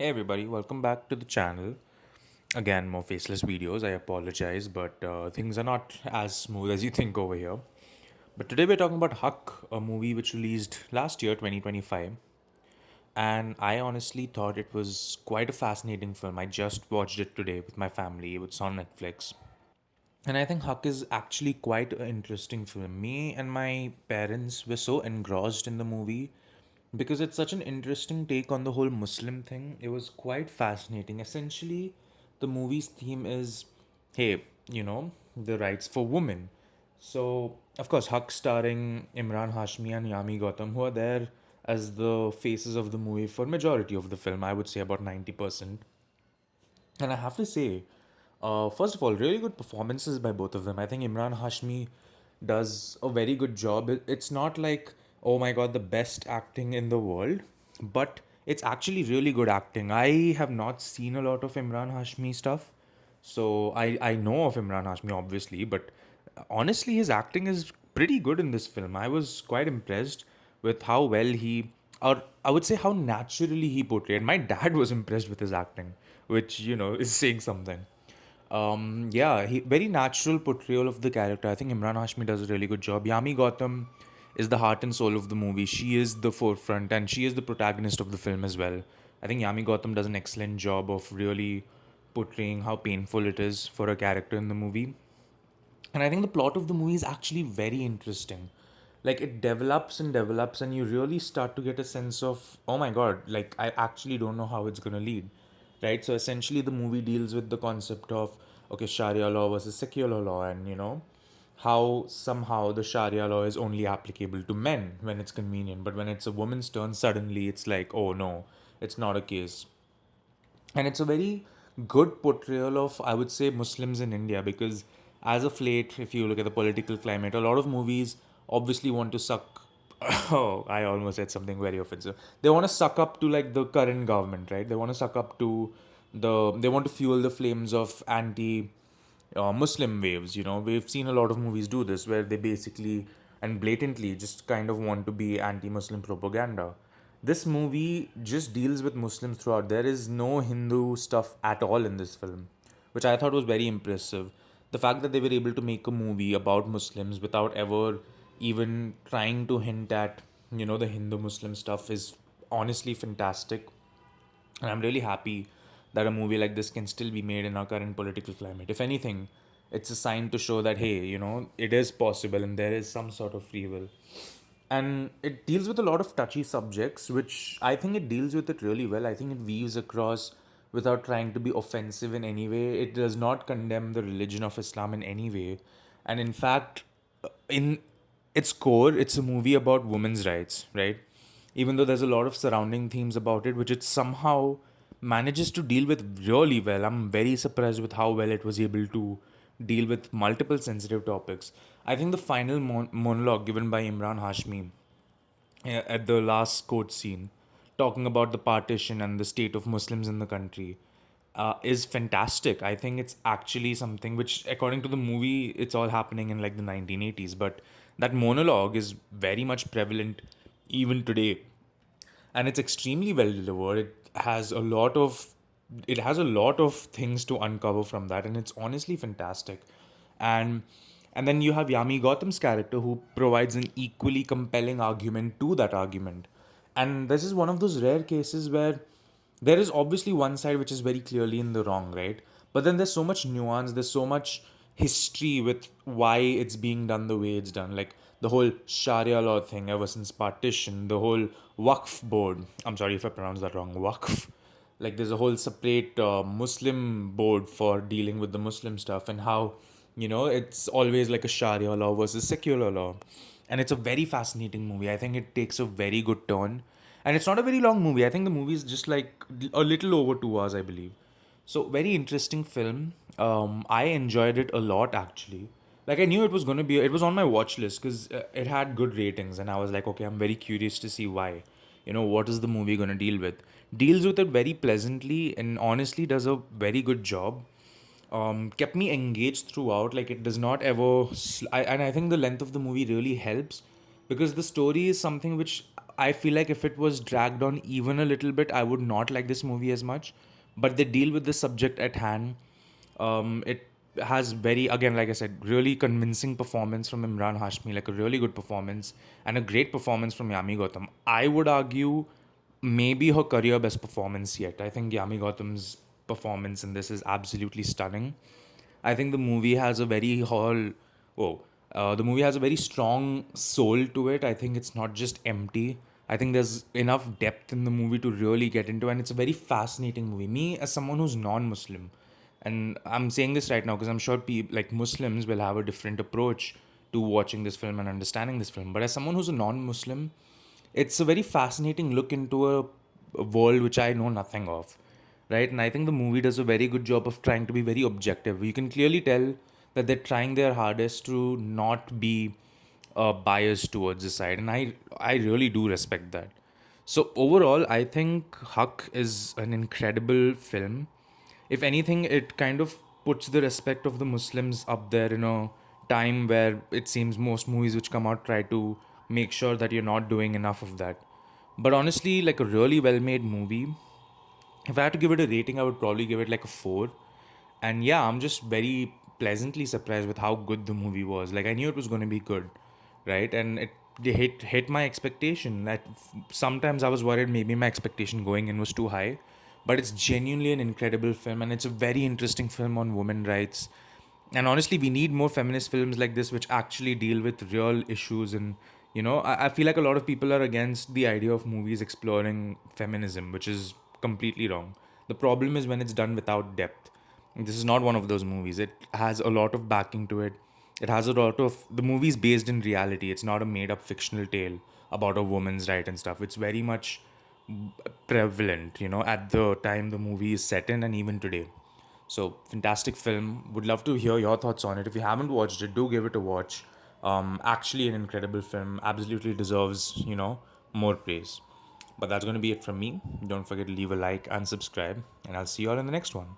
Hey everybody, welcome back to the channel. Again, more faceless videos. I apologize, but things are not as smooth as you think over here. But today we're talking about Haq, a movie which released last year, 2025. And I honestly thought it was quite a fascinating film. I just watched it today with my family. It's on Netflix. And I think Haq is actually quite an interesting film. Me and my parents were so engrossed in the movie because it's such an interesting take on the whole Muslim thing. It was quite fascinating. Essentially, the movie's theme is hey, the rights for women. So, of course, Haq starring Imran Hashmi and Yami Gautam, who are there as the faces of the movie for majority of the film. I would say about 90%. And I have to say, first of all, really good performances by both of them. I think Imran Hashmi does a very good job. It's not like, oh my god, the best acting in the world, but it's actually really good acting. I have not seen a lot of Imran Hashmi stuff, so I know of Imran Hashmi obviously, but honestly, his acting is pretty good in this film. I was quite impressed with how well or I would say how naturally he portrayed. My dad was impressed with his acting, which is saying something. Yeah, very natural portrayal of the character. I think Imran Hashmi does a really good job. Yami Gautam is the heart and soul of the movie. She is the forefront and she is the protagonist of the film as well. I think Yami Gautam does an excellent job of really portraying how painful it is for a character in the movie. And I think the plot of the movie is actually very interesting. Like it develops and you really start to get a sense of, oh my god, like I actually don't know how it's gonna lead. Right? So essentially the movie deals with the concept of okay, Sharia law versus secular law and how somehow the Sharia law is only applicable to men when it's convenient, but when it's a woman's turn, suddenly it's like, oh no, it's not a case. And it's a very good portrayal of, I would say, Muslims in India because as of late, if you look at the political climate, a lot of movies obviously want to suck. Oh, I almost said something very offensive. They want to suck up to like the current government, right? They want to suck up to they want to fuel the flames of anti Muslim waves. We've seen a lot of movies do this where they basically and blatantly just kind of want to be anti Muslim propaganda. This movie just deals with Muslims throughout. There is no Hindu stuff at all in this film, which I thought was very impressive. The fact that they were able to make a movie about Muslims without ever even trying to hint at, the Hindu Muslim stuff is honestly fantastic. And I'm really happy that a movie like this can still be made in our current political climate. If anything, it's a sign to show that, hey, it is possible and there is some sort of free will. And it deals with a lot of touchy subjects, which I think it deals with it really well. I think it weaves across without trying to be offensive in any way. It does not condemn the religion of Islam in any way. And in fact, in its core, it's a movie about women's rights, right? Even though there's a lot of surrounding themes about it, which it somehow manages to deal with really well. I'm very surprised with how well it was able to deal with multiple sensitive topics. I think the final monologue given by Imran Hashmi at the last court scene, talking about the partition and the state of Muslims in the country, is fantastic. I think it's actually something which, according to the movie, it's all happening in like the 1980s, but that monologue is very much prevalent even today, and it's extremely well delivered. It has a lot of things to uncover from that, and it's honestly fantastic. And and then you have Yami Gautam's character who provides an equally compelling argument to that argument. And this is one of those rare cases where there is obviously one side which is very clearly in the wrong, right? But then there's so much nuance, there's so much history with why it's being done the way it's done. Like the whole Sharia law thing ever since partition, the whole Waqf board. I'm sorry if I pronounced that wrong. Waqf. Like there's a whole separate Muslim board for dealing with the Muslim stuff, and how it's always like a Sharia law versus secular law. And it's a very fascinating movie. I think it takes a very good turn, and it's not a very long movie. I think the movie is just like a little over 2 hours, I believe. So very interesting film. I enjoyed it a lot actually. Like I knew it was gonna be. It was on my watch list because it had good ratings, and I was like, okay, I'm very curious to see why. What is the movie gonna deal with? Deals with it very pleasantly, and honestly does a very good job. Kept me engaged throughout. Like it does not ever, and I think the length of the movie really helps because the story is something which I feel like if it was dragged on even a little bit, I would not like this movie as much. But they deal with the subject at hand. It has very, again, like I said, really convincing performance from Imran Hashmi, like a really good performance, and a great performance from Yami Gautam. I would argue maybe her career best performance yet. I think Yami Gautam's performance in this is absolutely stunning. I think the movie has a very the movie has a very strong soul to it. I think it's not just empty. I think there's enough depth in the movie to really get into, and it's a very fascinating movie. Me, as someone who's non-Muslim, and I'm saying this right now because I'm sure people like Muslims will have a different approach to watching this film and understanding this film. But as someone who's a non-Muslim, it's a very fascinating look into a world which I know nothing of, right? And I think the movie does a very good job of trying to be very objective. You can clearly tell that they're trying their hardest to not be biased towards the side, and I really do respect that. So overall, I think Huck is an incredible film. If anything, it kind of puts the respect of the Muslims up there in a time where it seems most movies which come out try to make sure that you're not doing enough of that. But honestly, like a really well made movie, if I had to give it a rating, I would probably give it like a 4. And yeah, I'm just very pleasantly surprised with how good the movie was. Like I knew it was going to be good, right? And it hit my expectation. That sometimes I was worried maybe my expectation going in was too high, but it's genuinely an incredible film, and it's a very interesting film on women rights. And honestly, we need more feminist films like this which actually deal with real issues. And I feel like a lot of people are against the idea of movies exploring feminism, which is completely wrong. The problem is when it's done without depth. This is not one of those movies. It has a lot of backing to it. It has a lot of the movie's based in reality. It's not a made up fictional tale about a woman's right and stuff. It's very much prevalent, at the time the movie is set in and even today. So, fantastic film. Would love to hear your thoughts on it. If you haven't watched it, do give it a watch. Actually, an incredible film. Absolutely deserves, more praise. But that's going to be it from me. Don't forget to leave a like and subscribe, and I'll see you all in the next one.